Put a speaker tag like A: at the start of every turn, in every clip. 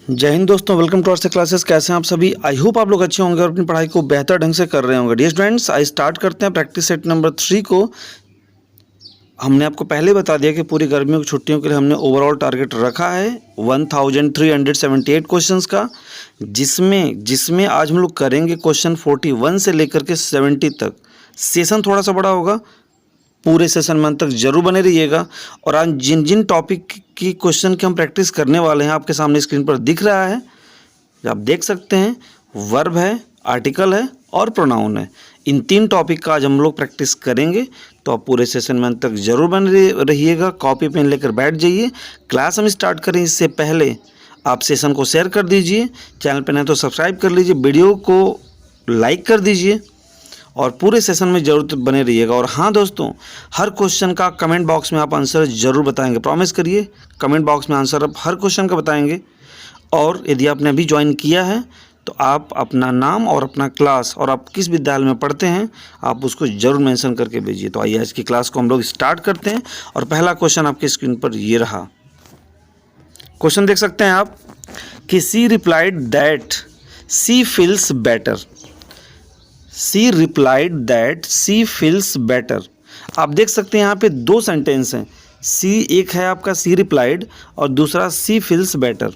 A: जय हिंद दोस्तों, welcome to our classes. कैसे हैं आप सभी? आई होप आप लोग अच्छे होंगे और अपनी पढ़ाई को बेहतर ढंग से कर रहे होंगे। डियर स्टूडेंट्स, आई स्टार्ट करते हैं प्रैक्टिस सेट नंबर 3 को। हमने आपको पहले बता दिया कि पूरी गर्मियों की छुट्टियों के लिए हमने ओवरऑल टारगेट रखा है 1378 क्वेश्चंस का, जिसमें आज हम लोग करेंगे क्वेश्चन 41 से लेकर के 70 तक। सेशन थोड़ा सा बड़ा होगा, पूरे सेशन में अंत तक जरूर बने रहिएगा। और आज जिन जिन टॉपिक की क्वेश्चन की हम प्रैक्टिस करने वाले हैं आपके सामने स्क्रीन पर दिख रहा है, आप देख सकते हैं। वर्ब है, आर्टिकल है और प्रोनाउन है। इन 3 टॉपिक का आज हम लोग प्रैक्टिस करेंगे, तो आप पूरे सेशन में अंत तक जरूर बने रहिएगा। कॉपी पेन लेकर बैठ जाइए। क्लास हम स्टार्ट करें इससे पहले आप सेशन को शेयर कर दीजिए, चैनल पर नहीं तो सब्सक्राइब कर लीजिए, वीडियो को लाइक कर दीजिए और पूरे सेशन में जरूर बने रहिएगा। और हाँ दोस्तों, हर क्वेश्चन का कमेंट बॉक्स में आप आंसर जरूर बताएंगे। प्रॉमिस करिए कमेंट बॉक्स में आंसर आप हर क्वेश्चन का बताएंगे। और यदि आपने अभी ज्वाइन किया है तो आप अपना नाम और अपना क्लास और आप किस विद्यालय में पढ़ते हैं आप उसको जरूर मेंशन करके भेजिए। तो आइए आज की क्लास को हम लोग स्टार्ट करते हैं। और पहला क्वेश्चन आपकी स्क्रीन पर ये रहा। क्वेश्चन देख सकते हैं आप कि C replied that C feels better. C replied that C feels better. आप देख सकते हैं यहाँ पे 2 सेंटेंस हैं। एक है आपका सी रिप्लाइड और दूसरा सी फील्स बेटर।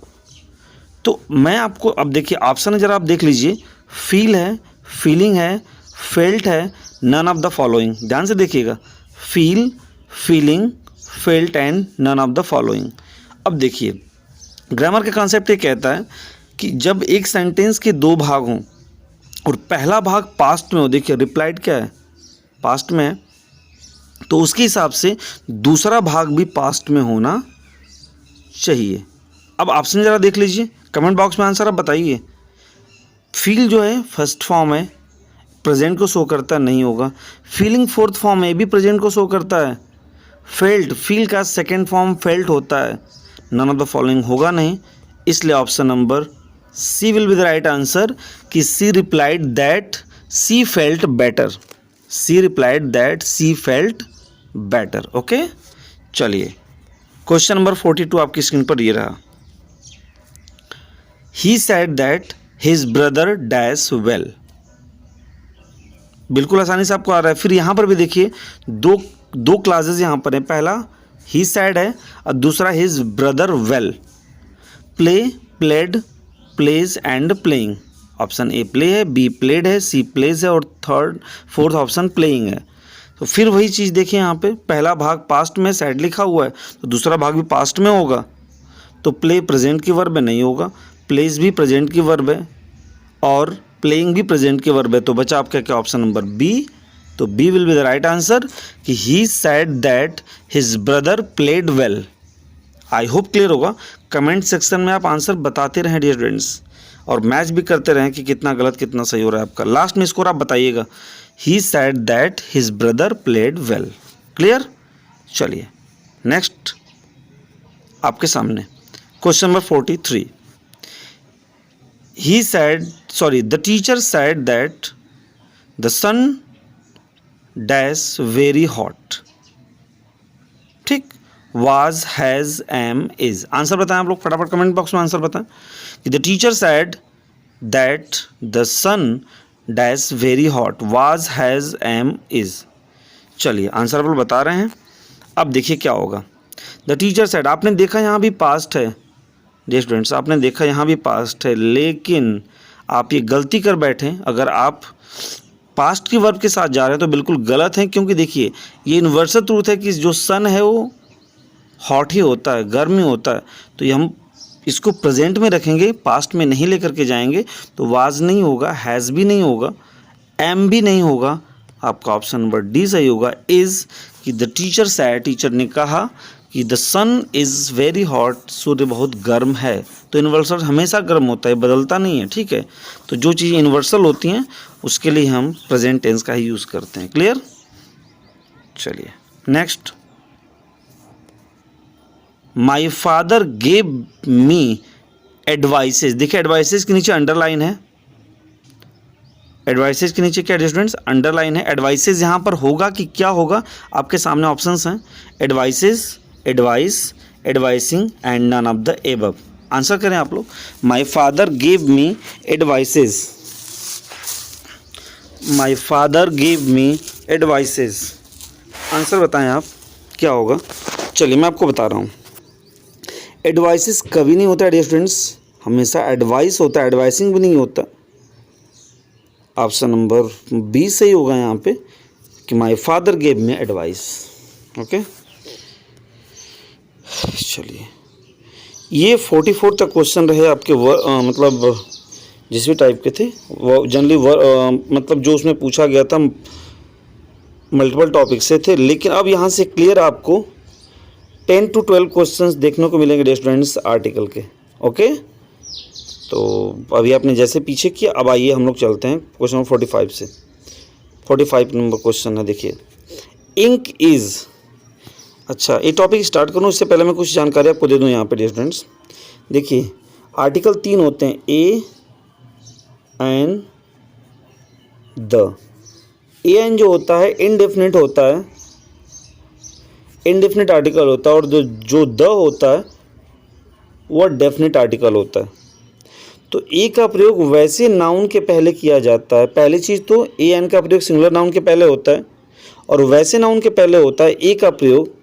A: तो मैं आपको अब देखिए ऑप्शन है, जरा आप देख लीजिए। फील है, फीलिंग है, फेल्ट है, नन ऑफ द फॉलोइंग। ध्यान से देखिएगा, feel, feeling, felt and none of the following. अब देखिए ग्रामर का कॉन्सेप्ट ये कहता है कि जब एक सेंटेंस के 2 भाग हों और पहला भाग पास्ट में हो, देखिए रिप्लाइड क्या है, पास्ट में है, तो उसके हिसाब से दूसरा भाग भी पास्ट में होना चाहिए। अब ऑप्शन ज़रा देख लीजिए, कमेंट बॉक्स में आंसर आप बताइए। फील जो है फर्स्ट फॉर्म है, प्रेजेंट को शो करता नहीं होगा। फीलिंग फोर्थ फॉर्म है, भी प्रेजेंट को शो करता है। फेल्ट, फील का सेकेंड फॉर्म फेल्ट होता है। नन ऑफ द फॉलोइंग होगा नहीं, इसलिए option number C will be the right answer कि C replied that C felt better. C replied that C felt better. Okay, चलिए क्वेश्चन नंबर 42 आपकी screen पर ये रहा। He said that his brother dash well. बिल्कुल आसानी से आपको आ रहा है। फिर यहाँ पर भी देखिए दो क्लासेस यहाँ पर हैं। पहला ही सेड है और दूसरा his brother well. Play, played, plays and playing. Option a play है, बी प्लेड है, सी प्लेज है और फोर्थ ऑप्शन प्लेइंग है। तो फिर वही चीज़ देखिए यहाँ पे, पहला भाग पास्ट में सेड लिखा हुआ है तो दूसरा भाग भी पास्ट में होगा। तो प्ले प्रेजेंट की वर्ब नहीं होगा, प्लेज भी प्रेजेंट की वर्ब है और प्लेइंग भी प्रेजेंट की वर्ब है। तो बचा आपका क्या ऑप्शन नंबर बी। तो B will be the right answer कि he said that his brother played well. I hope clear होगा। कमेंट सेक्शन में आप आंसर बताते रहें डियर स्टूडेंट्स, और मैच भी करते रहें कि कितना गलत कितना सही हो रहा है आपका। लास्ट में स्कोर आप बताइएगा। He said that his brother played well. Clear? चलिए नेक्स्ट आपके सामने question number 43। The teacher said that the sun dash very hot. ठीक, was, has, am, is। Answer बताएं आप लोग फटाफट कमेंट बॉक्स में आंसर बताएं कि the teacher said that the sun dash very hot, was, has, am, is। चलिए answer आप लोग बता रहे हैं। अब देखिए क्या होगा। द टीचर सेड, आपने देखा यहाँ भी पास्ट है डियर स्टूडेंट्स, आपने देखा यहाँ भी पास्ट है, लेकिन आप ये गलती कर बैठे। अगर आप पास्ट की वर्ब के साथ जा रहे हैं तो बिल्कुल गलत है, क्योंकि देखिए ये यूनिवर्सल ट्रूथ है कि जो सन है वो हॉट ही होता है, गर्म ही होता है। तो ये हम इसको प्रेजेंट में रखेंगे, पास्ट में नहीं लेकर के जाएंगे। तो वाज नहीं होगा, हैज़ भी नहीं होगा, एम भी नहीं होगा। आपका ऑप्शन नंबर डी सही होगा। इज़ कि द टीचर सेड, टीचर ने कहा कि the sun is very hot, सूर्य बहुत गर्म है। तो यूनिवर्सल हमेशा गर्म होता है, बदलता नहीं है। ठीक है, तो जो चीज़ यूनिवर्सल होती हैं उसके लिए हम प्रेजेंट टेंस का ही यूज़ करते हैं। क्लियर? चलिए next. My father gave me advices. देखिए एडवाइसेज के नीचे अंडरलाइन है। एडवाइसेज के नीचे क्या स्टूडेंट्स? अंडरलाइन है। एडवाइसेज यहाँ पर होगा कि क्या होगा, आपके सामने ऑप्शंस हैं। Advices, advice, advising and none of the above. Answer करें आप लोग। My father give me advices, my father give me advices, answer बताएं आप क्या होगा। चलिए मैं आपको बता रहा हूँ। एडवाइसेस कभी नहीं होता है डियर स्टूडेंट्स, हमेशा एडवाइस होता है, एडवाइसिंग भी नहीं होता। ऑप्शन नंबर बी सही होगा यहाँ पे कि my father gave me advice. Okay, चलिए ये 44 तक क्वेश्चन रहे आपके मतलब जिस भी टाइप के थे वो जनरली मतलब जो उसमें पूछा गया था मल्टीपल टॉपिक से थे। लेकिन अब यहाँ से क्लियर आपको 10 to 12 क्वेश्चंस देखने को मिलेंगे डियर स्टूडेंट्स आर्टिकल के। ओके, तो अभी आपने जैसे पीछे किया, अब आइए हम लोग चलते हैं क्वेश्चन नंबर 45 से। 45 नंबर क्वेश्चन है, देखिए इंक इज़, अच्छा ये टॉपिक स्टार्ट करूँ इससे पहले मैं कुछ जानकारी आपको दे दूँ यहाँ पे डियर स्टूडेंट्स। देखिए आर्टिकल 3 होते हैं, A N the. A N जो होता है इनडेफिनिट होता है, इनडेफिनिट आर्टिकल होता है, और जो द होता है वह डेफिनिट आर्टिकल होता है। तो ए का प्रयोग वैसे नाउन के पहले किया जाता है। पहली चीज़ तो ए एन का प्रयोग सिंगुलर नाउन के पहले होता है, और वैसे नाउन के पहले होता है ए का प्रयोग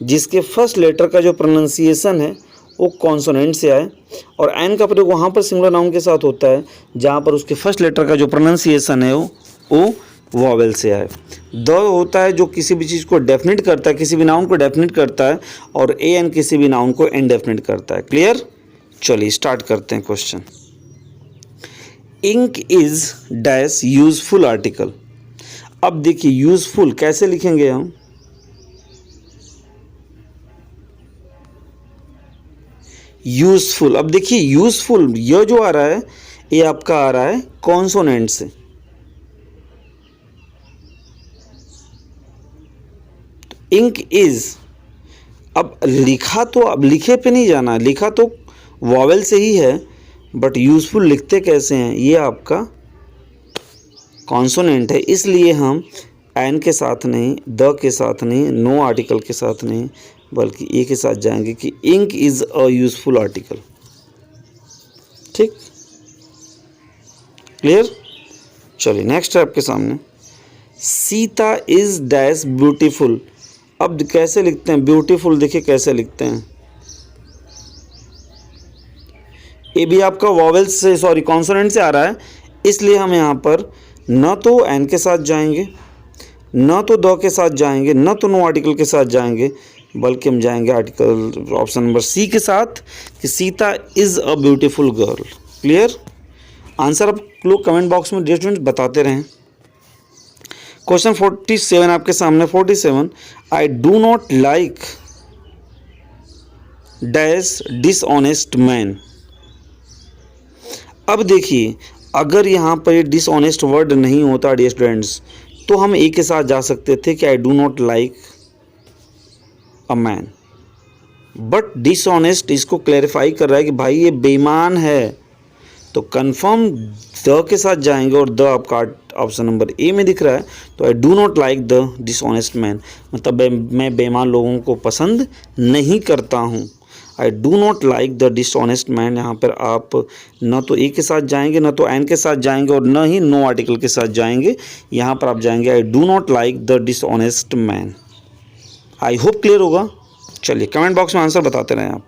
A: जिसके फर्स्ट लेटर का जो प्रोनाउंसिएशन है वो कॉन्सोनेंट से आए, और एन का प्रयोग वहाँ पर सिंगुलर नाउन के साथ होता है जहाँ पर उसके फर्स्ट लेटर का जो प्रोनाउंसिएशन है वो वॉवेल से आए। द होता है जो किसी भी चीज़ को डेफिनेट करता है, किसी भी नाउन को डेफिनेट करता है, और ए एन किसी भी नाउन को इनडेफिनेट करता है। क्लियर, चलिए स्टार्ट करते हैं question. Ink is dash useful article. अब देखिए यूजफुल कैसे लिखेंगे हम, यूजफुल। अब देखिए यूजफुल यह जो आ रहा है ये आपका आ रहा है कॉन्सोनेंट से। इंक इज, अब लिखा तो, अब लिखे पे नहीं जाना, लिखा तो वॉवेल से ही है, बट यूजफुल लिखते कैसे हैं, ये आपका कॉन्सोनेंट है, इसलिए हम एन के साथ नहीं, द के साथ नहीं, नो आर्टिकल के साथ नहीं, बल्कि ए के साथ जाएंगे कि ink is a useful article. ठीक, क्लियर। चलिए नेक्स्ट है आपके सामने, सीता इज डैश ब्यूटीफुल। अब कैसे लिखते हैं ब्यूटीफुल, देखिए कैसे लिखते हैं, ये भी आपका वॉवेल से, सॉरी कॉन्सोनेंट से आ रहा है, इसलिए हम यहाँ पर न तो एन के साथ जाएंगे, न तो द के साथ जाएंगे, न तो नो आर्टिकल के साथ जाएंगे, बल्कि हम जाएंगे आर्टिकल ऑप्शन नंबर सी के साथ कि Sita is a beautiful girl. Clear, answer आप लोग कमेंट बॉक्स में डियर स्टूडेंट्स बताते रहें। क्वेश्चन 47 आपके सामने, 47, I do not like dash dishonest man. अब देखिए अगर यहाँ पर ये डिसऑनेस्ट वर्ड नहीं होता डियर स्टूडेंट्स तो हम ए के साथ जा सकते थे कि I do not like a man, but dishonest इसको क्लैरिफाई कर रहा है कि भाई ये बेईमान है, तो कंफर्म द के साथ जाएंगे, और द आपका ऑप्शन नंबर ए में दिख रहा है, तो I do not like the dishonest man, मतलब मैं बेईमान लोगों को पसंद नहीं करता हूँ। I do not like the dishonest man, यहाँ पर आप न तो ए के साथ जाएंगे, न तो एन के साथ जाएंगे, और न ही नो आर्टिकल के साथ जाएंगे, यहाँ पर आप जाएंगे I do not like the dishonest man. I hope clear होगा। चलिए कमेंट बॉक्स में आंसर बताते रहें आप।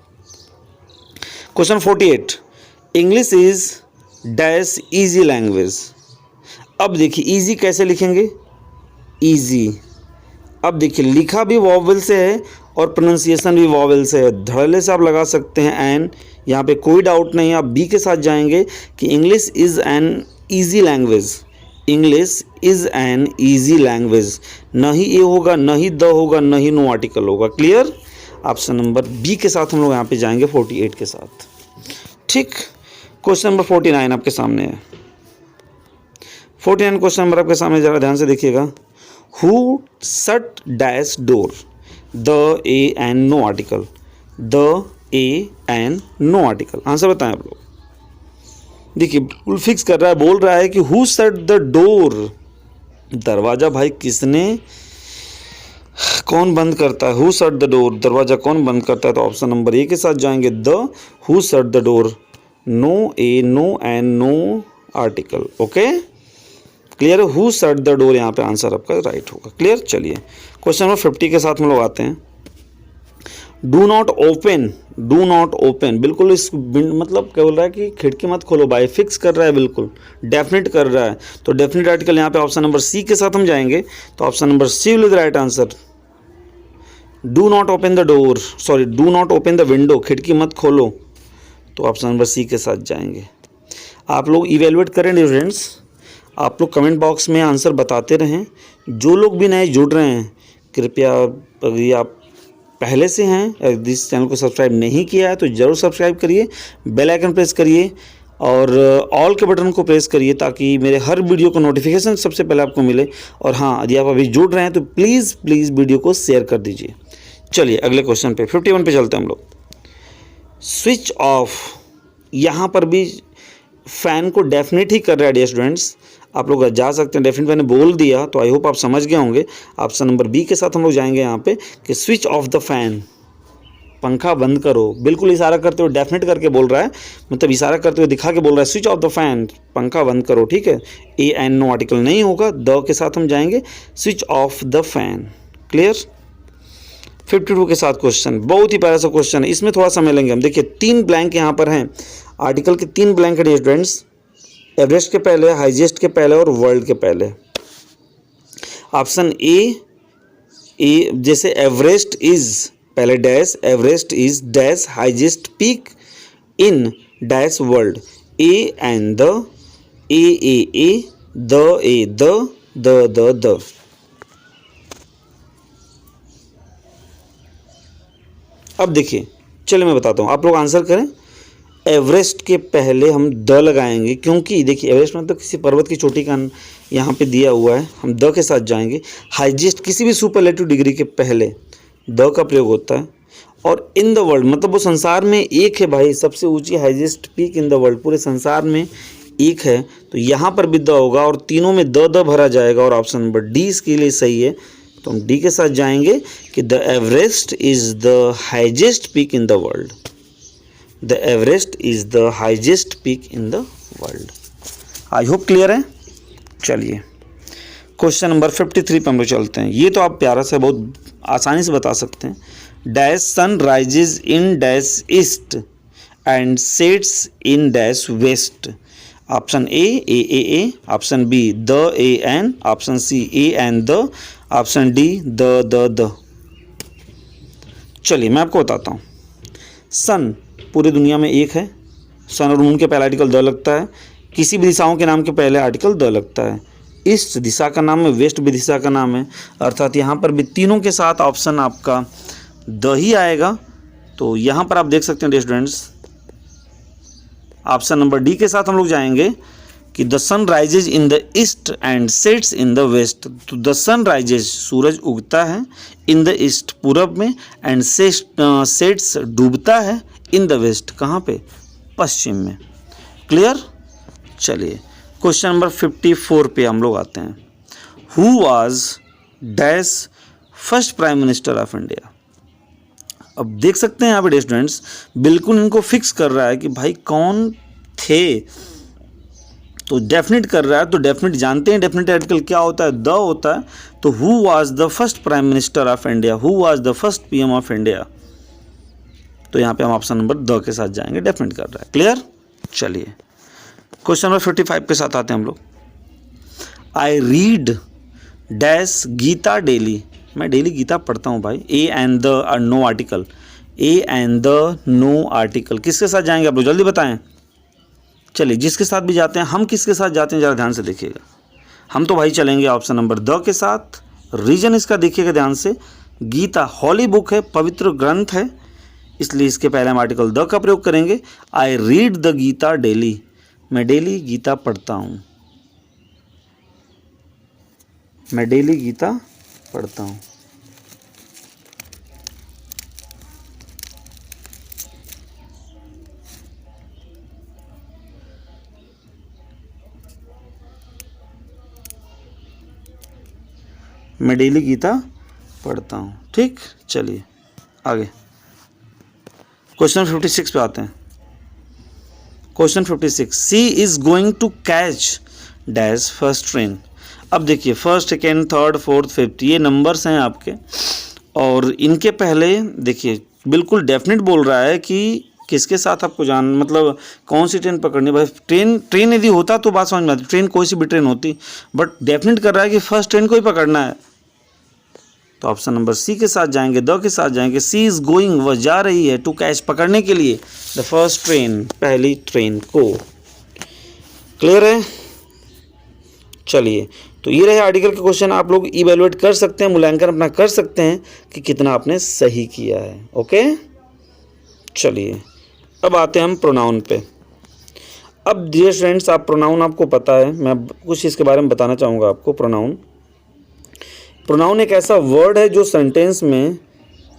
A: Question 48, English is dash easy language. अब देखिए ईजी कैसे लिखेंगे, ईजी, अब देखिए लिखा भी वॉवेल से है और प्रोनाउंसिएशन भी वॉवेल से है, धड़ल्ले से आप लगा सकते हैं एन, यहाँ पे कोई डाउट नहीं है। आप बी के साथ जाएंगे कि English is an easy language, English is an easy language, न ही ए होगा, न ही द होगा, न ही नो आर्टिकल होगा। क्लियर, ऑप्शन नंबर बी के साथ हम लोग यहाँ पे जाएंगे 48 के साथ। ठीक, क्वेश्चन नंबर 49 आपके सामने है। 49 क्वेश्चन नंबर आपके सामने, ज़रा ध्यान से देखिएगा। Who shut dash door, the a an no article, the a an no article, answer बताएं आप लोग। देखिए बिल्कुल फिक्स कर रहा है, बोल रहा है कि हु शट द डोर, दरवाज़ा भाई किसने कौन बंद करता है, हु शट द डोर, दरवाजा कौन बंद करता है, तो ऑप्शन नंबर ए के साथ जाएंगे, the who shut the door, no a, no an, no article, okay clear है, हु शट द डोर यहाँ पे आंसर आपका राइट होगा, क्लियर। चलिए क्वेश्चन नंबर 50 के साथ हम लोग आते हैं। Do not open, do not open, बिल्कुल इस मतलब क्या बोल रहा है कि खिड़की मत खोलो भाई, फिक्स कर रहा है, बिल्कुल डेफिनेट कर रहा है, तो डेफिनेट आर्टिकल यहाँ पे ऑप्शन नंबर सी के साथ हम जाएंगे, तो option number C will be the right answer. Do not open the door, sorry do not open the window, खिड़की मत खोलो, तो ऑप्शन नंबर सी के साथ जाएंगे। आप लोग इवेलुएट करें फ्रेंड्स, आप लोग कमेंट बॉक्स में आंसर बताते रहें। जो लोग भी नए जुड़ रहे हैं कृपया, अगर आप पहले से हैं इस चैनल को सब्सक्राइब नहीं किया है तो ज़रूर सब्सक्राइब करिए, बेल आइकन प्रेस करिए और ऑल के बटन को प्रेस करिए ताकि मेरे हर वीडियो को नोटिफिकेशन सबसे पहले आपको मिले। और हाँ, यदि आप अभी जुड़ रहे हैं तो प्लीज़ प्लीज़ वीडियो को शेयर कर दीजिए। चलिए अगले क्वेश्चन पे 51 पे चलते हैं हम लोग। स्विच ऑफ, यहाँ पर भी फ़ैन को डेफिनेट ही कर रहा है डियर स्टूडेंट्स, आप लोग जा सकते हैं, डेफिनेट मैंने बोल दिया तो आई होप आप समझ गए होंगे। ऑप्शन नंबर बी के साथ हम लोग जाएंगे यहाँ पे कि स्विच ऑफ द फैन, पंखा बंद करो, बिल्कुल इशारा करते हुए डेफिनेट करके बोल रहा है, मतलब इशारा करते हुए दिखा के बोल रहा है स्विच ऑफ द फैन, पंखा बंद करो, ठीक है। ए एन नो आर्टिकल नहीं होगा, द के साथ हम जाएंगे, switch off the fan, clear. 52 के साथ क्वेश्चन, बहुत ही प्यारा सा क्वेश्चन है, इसमें थोड़ा समय लेंगे हम। देखिए 3 ब्लैंक यहाँ पर हैं, आर्टिकल के 3 ब्लैंक है स्टूडेंट्स, एवरेस्ट के पहले, हाईएस्ट के पहले और वर्ल्ड के पहले। ऑप्शन ए जैसे एवरेस्ट इज, पहले dash, Everest is dash highest peak in dash world, A and the, A the, A the. अब देखिए, चलिए मैं बताता हूँ, आप लोग आंसर करें। एवरेस्ट के पहले हम द लगाएंगे क्योंकि देखिए एवरेस्ट मतलब किसी पर्वत की चोटी का यहाँ पे दिया हुआ है, हम द के साथ जाएंगे। हाईएस्ट किसी भी सुपरलेटिव डिग्री के पहले द का प्रयोग होता है, और इन द वर्ल्ड मतलब वो संसार में एक है भाई, सबसे ऊंची highest peak in the world, पूरे संसार में एक है, तो यहाँ पर भी द होगा और तीनों में द भरा जाएगा, और ऑप्शन नंबर डी इसके लिए सही है, तो हम डी के साथ जाएंगे कि the Everest is the highest peak in the world, the Everest is the highest peak in the world. I hope clear है। चलिए क्वेश्चन नंबर 53 पे हम लोग चलते हैं, ये तो आप प्यारा से बहुत आसानी से बता सकते हैं। Dash sun rises in dash east and sets in dash west. Option A, option B the, a an, option C a and the, option D the. चलिए मैं आपको बताता हूँ। सन पूरी दुनिया में एक है, सन और मून के पहले आर्टिकल द लगता है, किसी भी दिशाओं के नाम के पहले आर्टिकल द लगता है, ईस्ट दिशा का नाम है, वेस्ट भी दिशा का नाम है, अर्थात यहाँ पर भी तीनों के साथ ऑप्शन आपका द ही आएगा। तो यहाँ पर आप देख सकते हैं स्टूडेंट्स, ऑप्शन नंबर डी के साथ हम लोग जाएंगे कि the sun rises in the east and sets in the west. तो द सन राइजेज सूरज उगता है इन द ईस्ट पूरब में, एंड सेट्स डूबता है इन द वेस्ट, कहाँ पे, पश्चिम में, क्लियर। चलिए क्वेश्चन नंबर 54 पे हम लोग आते हैं। Who was dash first prime minister of India. अब देख सकते हैं यहाँ पे स्टूडेंट्स, बिल्कुल इनको फिक्स कर रहा है कि भाई कौन थे, तो डेफिनेट कर रहा है, तो डेफिनेट जानते हैं डेफिनेट आर्टिकल क्या होता है, द होता है। तो who was the first prime minister of India, who was the first PM of India, तो यहाँ पे हम ऑप्शन नंबर द के साथ जाएंगे, डेफिनेट कर रहा है, क्लियर। चलिए क्वेश्चन नंबर 55 के साथ आते हैं हम लोग। I read dash Gita daily, मैं डेली गीता पढ़ता हूँ भाई, a and the no article, a and the no article, किसके साथ जाएंगे आप लोग जल्दी बताएं। चलिए जिसके साथ भी जाते हैं, हम किसके साथ जाते हैं ज़रा ध्यान से देखिएगा। हम तो भाई चलेंगे ऑप्शन नंबर द के साथ, रीजन इसका देखिएगा ध्यान से, गीता हॉली बुक है, पवित्र ग्रंथ है, इसलिए इसके पहले हम आर्टिकल द का प्रयोग करेंगे। I read the Gita daily, मैं डेली गीता पढ़ता हूँ, मैं डेली गीता पढ़ता हूँ। मैं डेली गीता पढ़ता हूँ। ठीक, चलिए आगे क्वेश्चन 56 पे आते हैं। Question 56, she is going to catch dash first train. अब देखिए first, second, third, fourth, fifth ये नंबर्स हैं आपके, और इनके पहले देखिए बिल्कुल डेफिनेट बोल रहा है कि किसके साथ आपको मतलब कौन सी ट्रेन पकड़नी। भाई ट्रेन यदि होता तो बात समझ में आती, ट्रेन कोई सी भी ट्रेन होती, बट डेफिनेट कर रहा है कि फर्स्ट ट्रेन को ही पकड़ना है। तो ऑप्शन नंबर सी के साथ जाएंगे, द के साथ जाएंगे। सी इज गोइंग, वह जा रही है, टू कैच पकड़ने के लिए, द फर्स्ट ट्रेन पहली ट्रेन को। क्लियर है? चलिए, तो ये रहे आर्टिकल के क्वेश्चन। आप लोग इवेलुएट कर सकते हैं, मूल्यांकन अपना कर सकते हैं कि कितना आपने सही किया है। ओके, चलिए अब आते हैं हम प्रोनाउन पे। अब डियर फ्रेंड्स, आप प्रोनाउन आपको पता है, मैं कुछ इसके बारे में बताना चाहूँगा आपको। प्रोनाउन एक ऐसा वर्ड है जो सेंटेंस में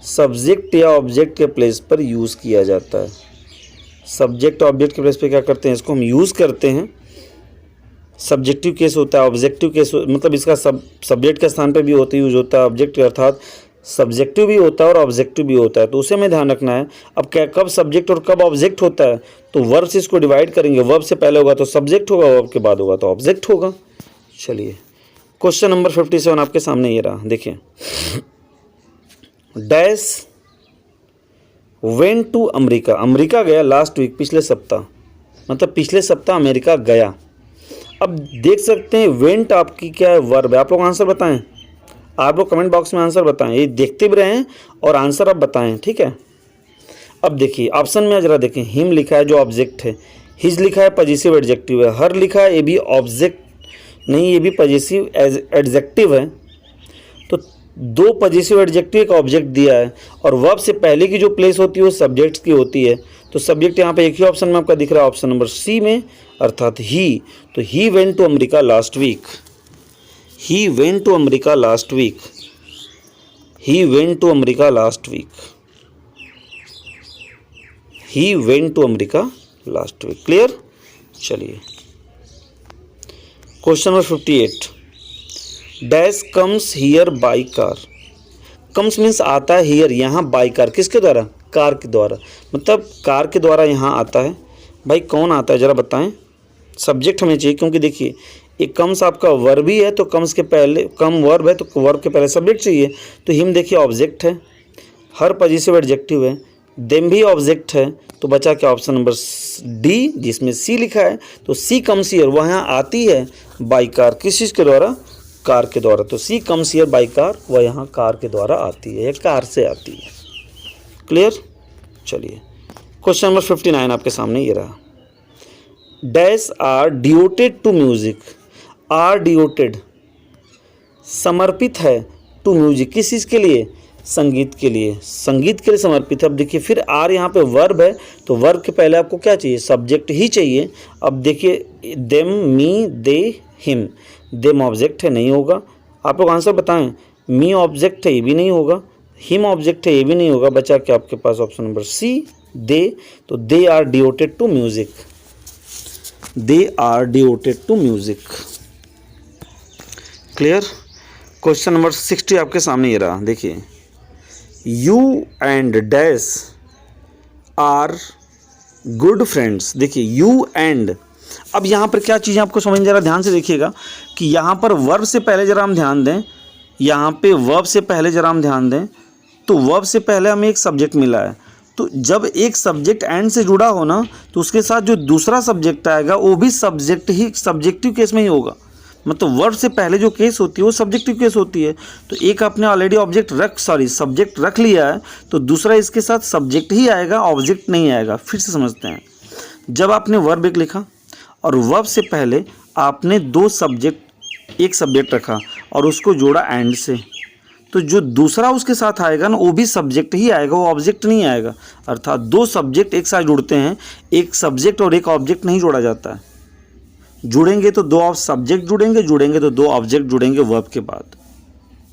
A: सब्जेक्ट या ऑब्जेक्ट के प्लेस पर यूज़ किया जाता है। सब्जेक्ट ऑब्जेक्ट के प्लेस पे क्या करते हैं, इसको हम यूज़ करते हैं। सब्जेक्टिव केस होता है, ऑब्जेक्टिव केस, मतलब इसका सब्जेक्ट के स्थान पे भी यूज होता है, ऑब्जेक्ट अर्थात सब्जेक्टिव भी होता है और ऑब्जेक्टिव भी होता है। तो उसे हमें ध्यान रखना है। अब क्या कब सब्जेक्ट और कब ऑब्जेक्ट होता है, तो वर्ब से इसको डिवाइड करेंगे। वर्ब से पहले होगा तो सब्जेक्ट होगा, वर्ब के बाद होगा तो ऑब्जेक्ट होगा। चलिए क्वेश्चन नंबर 57 आपके सामने ये रहा, देखिए। Dash went to America, America गया लास्ट वीक, पिछले सप्ताह, मतलब पिछले सप्ताह अमेरिका गया। अब देख सकते हैं वेंट आपकी क्या है, वर्ब है। आप लोग आंसर बताएं, आप लोग कमेंट बॉक्स में आंसर बताएं, ये देखते भी रहें और आंसर आप बताएं, ठीक है। अब देखिए ऑप्शन में जरा देखें, हिम लिखा है जो ऑब्जेक्ट है, हिज लिखा है पॉजिटिव एडजेक्टिव है, हर लिखा है ये भी ऑब्जेक्ट नहीं, ये भी पॉजिटिव एडजेक्टिव है। तो दो पॉजिटिव एडजेक्टिव एक ऑब्जेक्ट दिया है, और वर्ब से पहले की जो प्लेस होती है वो सब्जेक्ट की होती है। तो सब्जेक्ट यहाँ पे एक ही ऑप्शन में आपका दिख रहा है, ऑप्शन नंबर सी में, अर्थात ही। तो he went to America last week, he went to America last week, he went to America last week, he went to America last week. Clear? चलिए question number 58, dash comes here by car. Comes means आता है, here यहाँ, by car किसके द्वारा, car के द्वारा, मतलब car के द्वारा यहाँ आता है। भाई कौन आता है जरा बताएं, सब्जेक्ट हमें चाहिए, क्योंकि देखिए एक कम्स आपका वर्ब ही है, तो कम्स के पहले, कम वर्ब है तो वर्ब के पहले सब्जेक्ट चाहिए। तो हिम देखिए ऑब्जेक्ट है, हर पॉजिटिव एडजेक्टिव है, देम भी ऑब्जेक्ट है, तो बचा क्या ऑप्शन नंबर डी जिसमें सी लिखा है। तो सी कम्स हियर, वह यहाँ आती है बाई कार, किस चीज़ के द्वारा, कार के द्वारा। तो सी कम्स हियर बाई कार, वह यहाँ कार के द्वारा आती है या कार से आती है। क्लियर? चलिए क्वेश्चन नंबर 59 आपके सामने ये रहा, dash are devoted to music. Are devoted समर्पित है, टू म्यूजिक किस चीज़ के लिए, संगीत के लिए, संगीत के लिए समर्पित है। अब देखिए फिर आर यहाँ पे वर्ब है, तो वर्ब के पहले आपको क्या चाहिए, सब्जेक्ट ही चाहिए। अब देखिए देम, मी, दे, हिम, देम ऑब्जेक्ट है, नहीं होगा। आप लोग आंसर बताएं, मी ऑब्जेक्ट है, ये भी नहीं होगा, हिम ऑब्जेक्ट है, ये भी नहीं होगा। बचा क्या आपके पास ऑप्शन नंबर सी, दे। तो they are devoted to music, they are devoted to music. Clear? Question number 60 आपके सामने ये रहा, देखिए। You and dash are good friends. देखिए यू एंड, अब यहाँ पर क्या चीज़ें आपको समझ, जरा ध्यान से देखिएगा कि यहाँ पर वर्ब से पहले जरा हम ध्यान दें, यहाँ पे वर्ब से पहले जरा हम ध्यान दें, तो वर्ब से पहले हमें एक सब्जेक्ट मिला है। तो जब एक सब्जेक्ट एंड से जुड़ा हो ना, तो उसके साथ जो दूसरा सब्जेक्ट आएगा वो भी सब्जेक्ट ही, सब्जेक्टिव केस में ही होगा। मतलब वर्ब से पहले जो केस होती है वो सब्जेक्टिव केस होती है। तो एक आपने ऑलरेडी सब्जेक्ट रख लिया है, तो दूसरा इसके साथ सब्जेक्ट ही आएगा, ऑब्जेक्ट नहीं आएगा। फिर से समझते हैं, जब आपने वर्ब एक लिखा और वर्ब से पहले आपने एक सब्जेक्ट रखा और उसको जोड़ा एंड से, तो जो दूसरा उसके साथ आएगा ना वो भी सब्जेक्ट ही आएगा, वो ऑब्जेक्ट नहीं आएगा। अर्थात दो सब्जेक्ट एक साथ जुड़ते हैं, एक सब्जेक्ट और एक ऑब्जेक्ट नहीं जोड़ा जाता है। जुड़ेंगे तो दो सब्जेक्ट जुड़ेंगे तो दो ऑब्जेक्ट जुड़ेंगे वर्ब के बाद।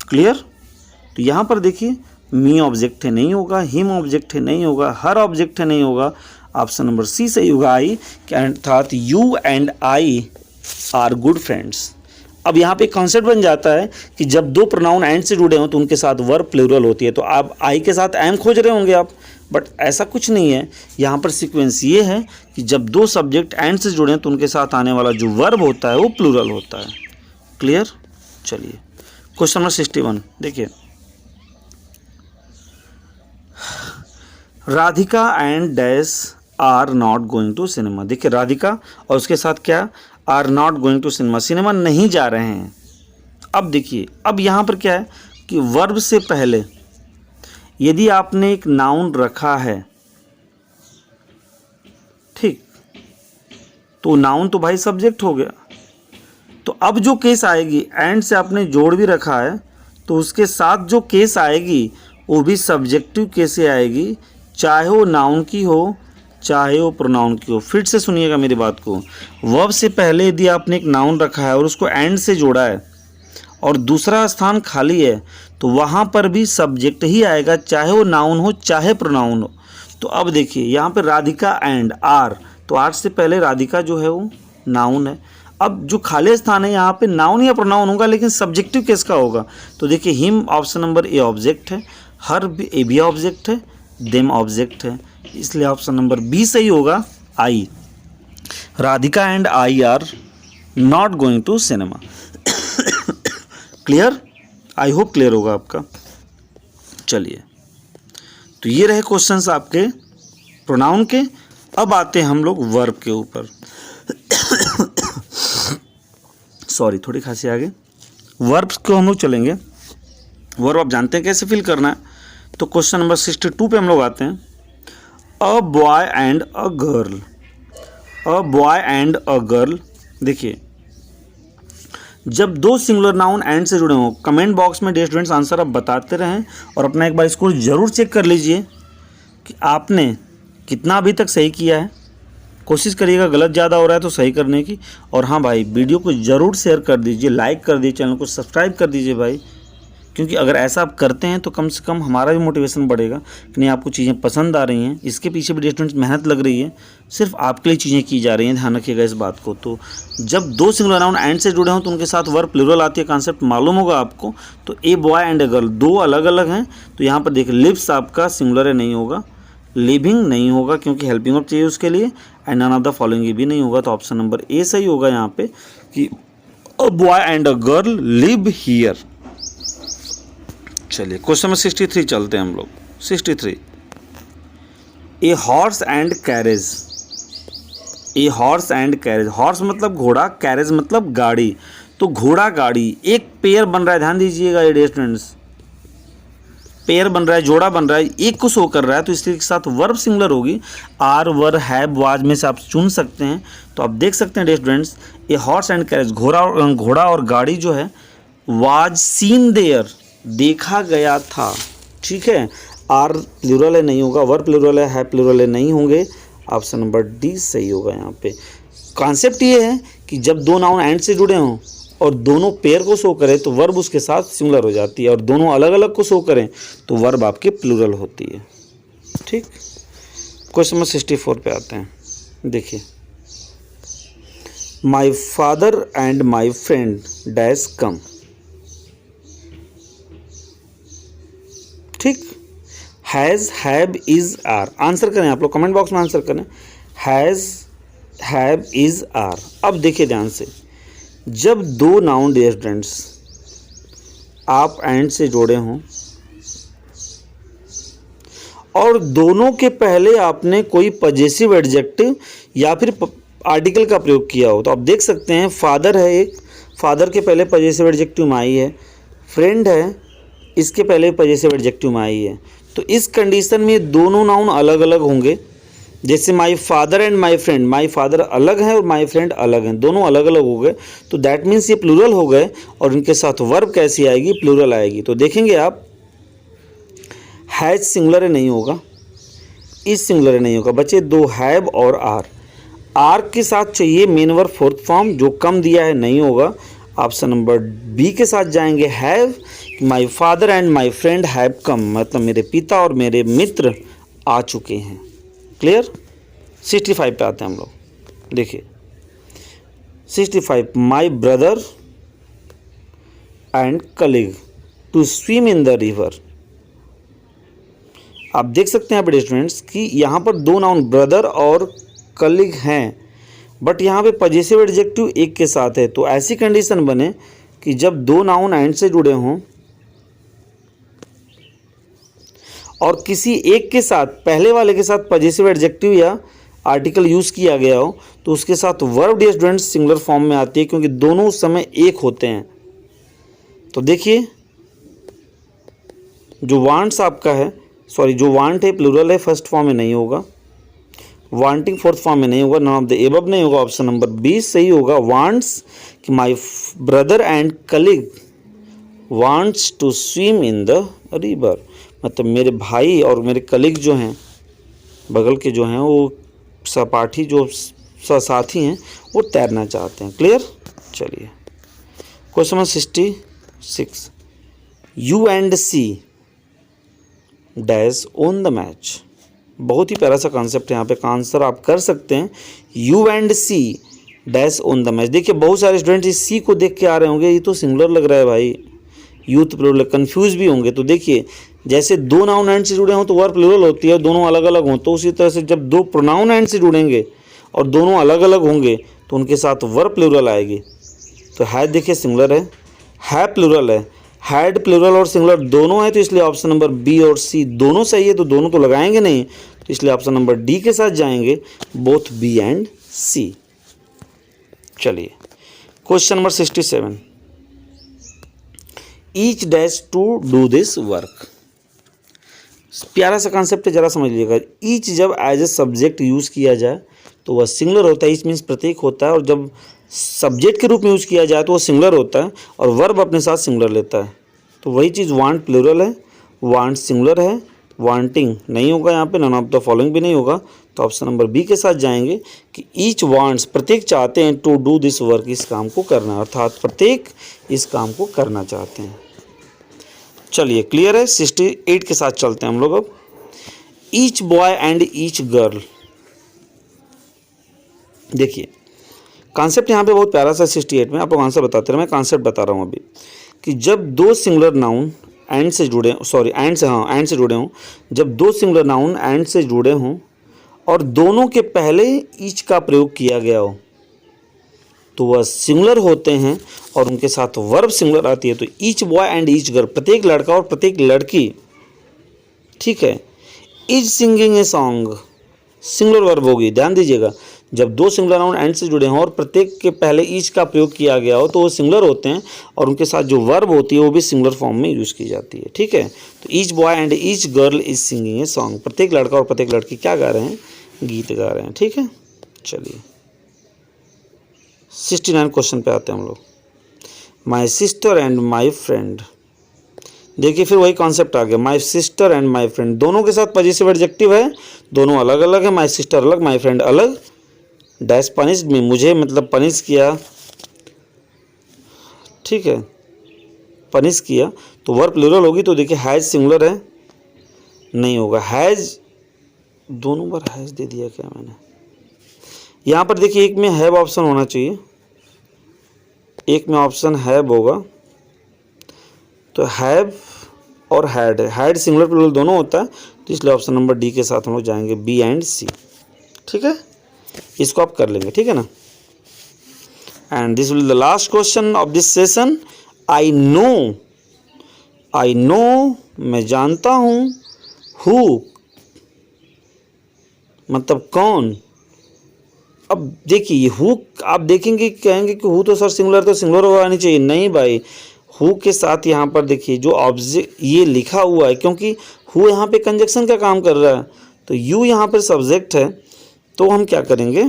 A: क्लियर? तो यहाँ पर देखिए मी ऑब्जेक्ट है, नहीं होगा, हिम ऑब्जेक्ट है, नहीं होगा, हर ऑब्जेक्ट है, नहीं होगा। ऑप्शन नंबर सी सही होगा, आई, अर्थात you and I are good friends. अब यहाँ पे कॉन्सेप्ट बन जाता है कि जब दो प्रोनाउन एंड से जुड़े हों तो उनके साथ वर्ब प्लूरल होती है। तो आप आई के साथ एम खोज रहे होंगे आप, बट ऐसा कुछ नहीं है। यहाँ पर सीक्वेंस ये है कि जब दो सब्जेक्ट एंड से जुड़े हैं तो उनके साथ आने वाला जो वर्ब होता है वो प्लूरल होता है। क्लियर? चलिए क्वेश्चन नंबर 61 देखिए, Radhika and dash are not going to cinema. देखिए राधिका और उसके साथ क्या, are not going to cinema, cinema नहीं जा रहे हैं। अब देखिए, अब यहाँ पर क्या है कि वर्ब से पहले यदि आपने एक नाउन रखा है, ठीक, तो नाउन तो भाई सब्जेक्ट हो गया। तो अब जो केस आएगी, एंड से आपने जोड़ भी रखा है तो उसके साथ जो केस आएगी वो भी सब्जेक्टिव केसे आएगी, चाहे वो नाउन की हो चाहे वो प्रोनाउन की हो। फिर से सुनिएगा मेरी बात को, वर्ब से पहले यदि आपने एक नाउन रखा है और उसको एंड से जोड़ा है और दूसरा स्थान खाली है तो वहाँ पर भी सब्जेक्ट ही आएगा, चाहे वो नाउन हो चाहे प्रोनाउन हो। तो अब देखिए यहाँ पे राधिका एंड आर, तो आर से पहले राधिका जो है वो नाउन है। अब जो खाली स्थान है यहाँ पे नाउन या प्रोनाउन होगा लेकिन सब्जेक्टिव किसका होगा, तो देखिए him option number A object है, हर भी ऑब्जेक्ट है, देम ऑब्जेक्ट है, इसलिए ऑप्शन नंबर बी सही होगा, I. Radhika and I are not going to cinema. Clear? I hope clear होगा आपका। चलिए, तो ये रहे क्वेश्चंस आपके प्रोनाउन के। अब आते हैं हम लोग वर्ब के ऊपर। सॉरी, थोड़ी खांसी आ गई। वर्ब्स को हम लोग चलेंगे। वर्ब आप जानते हैं कैसे फिल करना है। तो क्वेश्चन नंबर 62 पे हम लोग आते हैं। अ boy and a girl, a boy and a girl. देखिए, जब दो सिंगुलर नाउन एंड से जुड़े हों, कमेंट बॉक्स में डियर स्टूडेंट्स आंसर आप बताते रहें और अपना एक बार स्कोर ज़रूर चेक कर लीजिए कि आपने कितना अभी तक सही किया है। कोशिश करिएगा, गलत ज़्यादा हो रहा है तो सही करने की। और हाँ भाई, वीडियो को ज़रूर शेयर कर दीजिए, लाइक कर दीजिए, चैनल को सब्सक्राइब कर दीजिए भाई, क्योंकि अगर ऐसा आप करते हैं तो कम से कम हमारा भी मोटिवेशन बढ़ेगा कि नहीं आपको चीज़ें पसंद आ रही हैं। इसके पीछे भी डियर स्टूडेंट्स मेहनत लग रही है, सिर्फ आपके लिए चीज़ें की जा रही हैं, ध्यान रखिएगा इस बात को। तो जब दो सिंगुलर नाउन एंड से जुड़े हों तो उनके साथ वर्ब प्लूरल आती है, कॉन्सेप्ट मालूम होगा आपको। तो a boy and a girl दो अलग अलग हैं, तो यहाँ पर देखिए लिव्स आपका सिंगुलर है, नहीं होगा, लिविंग नहीं होगा क्योंकि हेल्पिंग वर्ब चाहिए उसके लिए, and none of the following भी नहीं होगा। तो ऑप्शन नंबर ए सही होगा यहाँ पे कि a boy and a girl live here. चलिए क्वेश्चन नंबर 63 चलते हैं हम लोग। 63, a horse and carriage, a horse and carriage. Horse मतलब घोड़ा, कैरेज मतलब गाड़ी। तो घोड़ा गाड़ी, एक पेयर बन रहा है, ध्यान दीजिएगा डियर स्टूडेंट्स, पेयर बन रहा है, जोड़ा बन रहा है, एक को शो कर रहा है, तो इसके साथ वर्ब सिंगुलर होगी। आर, वर, हैव, वाज में से आप चुन सकते हैं। तो आप देख सकते हैं dear students, a horse and carriage, घोड़ा और गाड़ी जो है, वाज सीन देयर, देखा गया था, ठीक है। आर प्लूरल है, नहीं होगा, वर्ब प्लूरल है प्लूरल है, नहीं होंगे। ऑप्शन नंबर डी सही होगा यहाँ पे। कॉन्सेप्ट ये है कि जब दो नाउन एंड से जुड़े हों और दोनों पेयर को शो करें तो वर्ब उसके साथ सिंगुलर हो जाती है, और दोनों अलग अलग को शो करें तो वर्ब आपके प्लूरल होती है, ठीक। क्वेश्चन नंबर 64 पे आते हैं। देखिए, my father and my friend dash come, ठीक। Has, have, is, are. Answer करें आप लोग, कमेंट बॉक्स में आंसर करें, हैज़, हैव, इज, आर। अब देखिए ध्यान से, जब दो नाउन डियर स्टूडेंट्स आप एंड से जोड़े हों और दोनों के पहले आपने कोई पजेसिव एडजेक्टिव या फिर आर्टिकल का प्रयोग किया हो, तो आप देख सकते हैं फादर है एक, फादर के पहले पजेसिव एडजेक्टिव माई है, फ्रेंड है, इसके पहले पजेसिव एडजेक्टिव माई है। तो इस कंडीशन में दोनों नाउन अलग अलग होंगे। जैसे माई father and my friend, my father अलग है और माई फ्रेंड अलग हैं, दोनों अलग अलग हो गए, तो दैट मीन्स ये प्लूरल हो गए। और इनके साथ वर्ब कैसी आएगी, प्लूरल आएगी। तो देखेंगे आप, हैज सिंगुलर है, नहीं होगा, इज सिंगुलर है, नहीं होगा, बचे दो हैव और आर। आर के साथ चाहिए मेन वर्ब फोर्थ फॉर्म, जो कम दिया है, नहीं होगा। ऑप्शन नंबर बी के साथ जाएंगे, have, my father and my friend have come, मतलब मेरे पिता और मेरे मित्र आ चुके हैं। क्लियर? 65 पे आते हैं हम लोग। देखिए 65, my brother and colleague to swim in the river. आप देख सकते हैं यहाँ पे स्टूडेंट्स कि यहाँ पर दो नाउन ब्रदर और कलीग हैं, बट यहाँ पे पजेसिव एडजेक्टिव एक के साथ है। तो ऐसी कंडीशन बने कि जब दो नाउन एंड से जुड़े हों और किसी एक के साथ, पहले वाले के साथ पजेसिव एडजेक्टिव या आर्टिकल यूज़ किया गया हो, तो उसके साथ verb dear students singular form में आती है, क्योंकि दोनों उस समय एक होते हैं। तो देखिए जो वांट्स आपका है, सॉरी जो वांट है प्लूरल है, फर्स्ट फॉर्म में नहीं होगा, वांटिंग फोर्थ फॉर्म में नहीं होगा, नॉन ऑफ द एबव नहीं होगा, ऑप्शन नंबर 20 सही होगा। वांट्स कि my brother and colleague wants to swim in the river, मतलब मेरे भाई और मेरे कलीग जो हैं, बगल के जो हैं, वो सहपाठी जो साथी हैं, वो तैरना चाहते हैं। क्लियर। चलिए question number 66, you and C dash on the match. बहुत ही प्यारा सा कॉन्सेप्ट है, यहाँ पे का आंसर आप कर सकते हैं you and C dash on the match. देखिए बहुत सारे स्टूडेंट इस सी को देख के आ रहे होंगे, ये तो सिंगुलर लग रहा है भाई, यूथ प्लूरल, कंफ्यूज भी होंगे। तो देखिए जैसे दो नाउन एंड से जुड़े हों तो वर्ब प्लूरल होती है, दोनों अलग अलग हों, तो उसी तरह से जब दो प्रोनाउन एंड से जुड़ेंगे और दोनों अलग अलग होंगे तो उनके साथ वर्ब प्लूरल आएगी। तो है देखिए सिंगुलर है प्लूरल है, हैड प्लूरल और सिंगुलर दोनों है, तो इसलिए ऑप्शन नंबर बी और सी दोनों सही है। तो दोनों तो लगाएंगे नहीं, तो इसलिए ऑप्शन नंबर डी के साथ जाएंगे, बोथ बी एंड सी। चलिए question number 67, each dash to do this work. प्यारा सा कॉन्सेप्ट है, जरा समझ लीजिएगा। ईच जब एज ए सब्जेक्ट यूज़ किया जाए तो वह सिंगुलर होता है, ईच मीन्स प्रत्येक होता है, और जब सब्जेक्ट के रूप में यूज़ किया जाए तो वो सिंगुलर होता है और वर्ब अपने साथ सिंगुलर लेता है। तो वही चीज़ वांट प्लूरल है, वांट सिंगुलर है, वांटिंग नहीं होगा यहाँ पे, नन ऑफ द फॉलोइंग भी नहीं होगा, तो ऑप्शन नंबर बी के साथ जाएंगे कि ईच वांट्स प्रत्येक चाहते हैं, टू डू दिस वर्क इस काम को करना, अर्थात प्रत्येक इस काम को करना चाहते हैं। चलिए क्लियर है। 68 के साथ चलते हैं हम लोग अब। Each boy and each girl. देखिए कॉन्सेप्ट यहाँ पे बहुत प्यारा सा 68 में, आप लोग आंसर बताते रहे, मैं कॉन्सेप्ट बता रहा हूँ अभी, कि जब दो सिंगुलर नाउन एंड से जुड़े, सॉरी एंड से जुड़े हों, जब दो सिंगुलर नाउन एंड से जुड़े हों और दोनों के पहले ईच का प्रयोग किया गया हो, तो वह सिंगुलर होते हैं और उनके साथ वर्ब सिंगुलर आती है। तो each boy and each girl, प्रत्येक लड़का और प्रत्येक लड़की, ठीक है, is singing a song, singular verb होगी। ध्यान दीजिएगा, जब दो सिंगुलर नाउन एंड से जुड़े हों और प्रत्येक के पहले ईच का प्रयोग किया गया हो तो वो सिंगुलर होते हैं और उनके साथ जो वर्ब होती है वो भी सिंगुलर फॉर्म में यूज़ की जाती है। ठीक है, तो each boy and each girl is singing a song, प्रत्येक लड़का और प्रत्येक लड़की क्या गा रहे हैं, गीत गा रहे हैं। ठीक है, चलिए 69 क्वेश्चन पे आते हैं हम लोग। My sister and my friend. देखिए फिर वही कॉन्सेप्ट आ गया, my sister and my friend, दोनों के साथ पॉजिटिव एडजेक्टिव है, दोनों अलग अलग है, माई सिस्टर अलग, माई फ्रेंड अलग। डैश पनिश्ड मी, मुझे मतलब पनिश किया, ठीक है, पनिश किया, तो वर्ब प्लूरल होगी। तो देखिए हैज सिंगुलर है, नहीं होगा, हैज दोनों बार हैज दे दिया क्या मैंने यहाँ पर। देखिए एक में हैव ऑप्शन होना चाहिए, एक में ऑप्शन हैव होगा, तो हैव और हैड, हैड सिंगुलर प्लूरल दोनों होता है, तो इसलिए ऑप्शन नंबर डी के साथ हम लोग जाएंगे, बी एंड सी। ठीक है, इसको आप कर लेंगे, ठीक है ना। And this will the last question of this session. I know, I know मैं जानता हूँ, हु मतलब कौन। अब देखिए हु आप देखेंगे, कहेंगे कि हु तो सर सिंगुलर, तो सिंगुलर होनी चाहिए, नहीं भाई, हु के साथ यहाँ पर देखिए जो ऑब्जेक्ट ये लिखा हुआ है, क्योंकि हु यहाँ पे कंजक्शन का काम कर रहा है, तो यू यहाँ पर सब्जेक्ट है, तो हम क्या करेंगे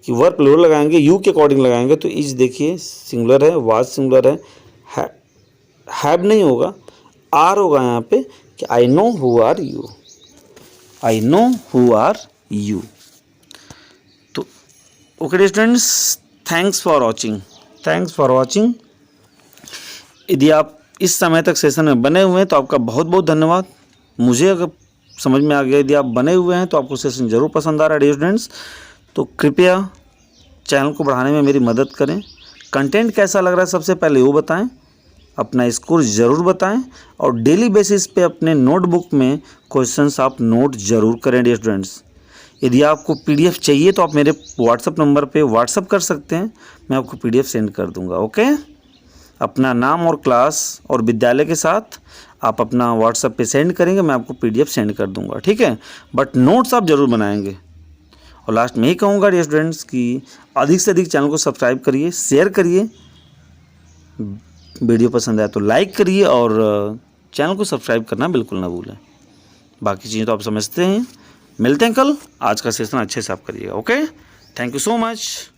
A: कि वर्ब प्लूरल लगाएंगे, यू के अकॉर्डिंग लगाएंगे। तो इज देखिए सिंगुलर है, वाज सिंगुलर है, हैव नहीं होगा, आर होगा यहाँ पे कि I know who are you, I know who are you. तो okay students, thanks for watching, thanks for watching. यदि आप इस समय तक सेशन में बने हुए हैं तो आपका बहुत बहुत धन्यवाद। मुझे अगर समझ में आ गया, यदि आप बने हुए हैं तो आपको सेशन ज़रूर पसंद आ रहा है डियर स्टूडेंट्स, तो कृपया चैनल को बढ़ाने में मेरी मदद करें। कंटेंट कैसा लग रहा है सबसे पहले वो बताएं, अपना स्कोर ज़रूर बताएं और डेली बेसिस पे अपने नोटबुक में क्वेश्चंस आप नोट ज़रूर करें डियर स्टूडेंट्स। यदि आपको पीडीएफ चाहिए तो आप मेरे व्हाट्सएप नंबर पे व्हाट्सएप कर सकते हैं, मैं आपको पीडीएफ सेंड कर दूंगा। ओके, अपना नाम और क्लास और विद्यालय के साथ आप अपना व्हाट्सएप पे सेंड करेंगे, मैं आपको पीडीएफ सेंड कर दूंगा, ठीक है। बट नोट्स आप ज़रूर बनाएंगे। और लास्ट में यही कहूँगा डियर स्टूडेंट्स कि अधिक से अधिक चैनल को सब्सक्राइब करिए, शेयर करिए, वीडियो पसंद आए तो लाइक करिए और चैनल को सब्सक्राइब करना बिल्कुल ना भूलें। बाकी चीज़ें तो आप समझते हैं। मिलते हैं कल। आज का सेशन अच्छे से आप करिएगा। Okay, thank you so much.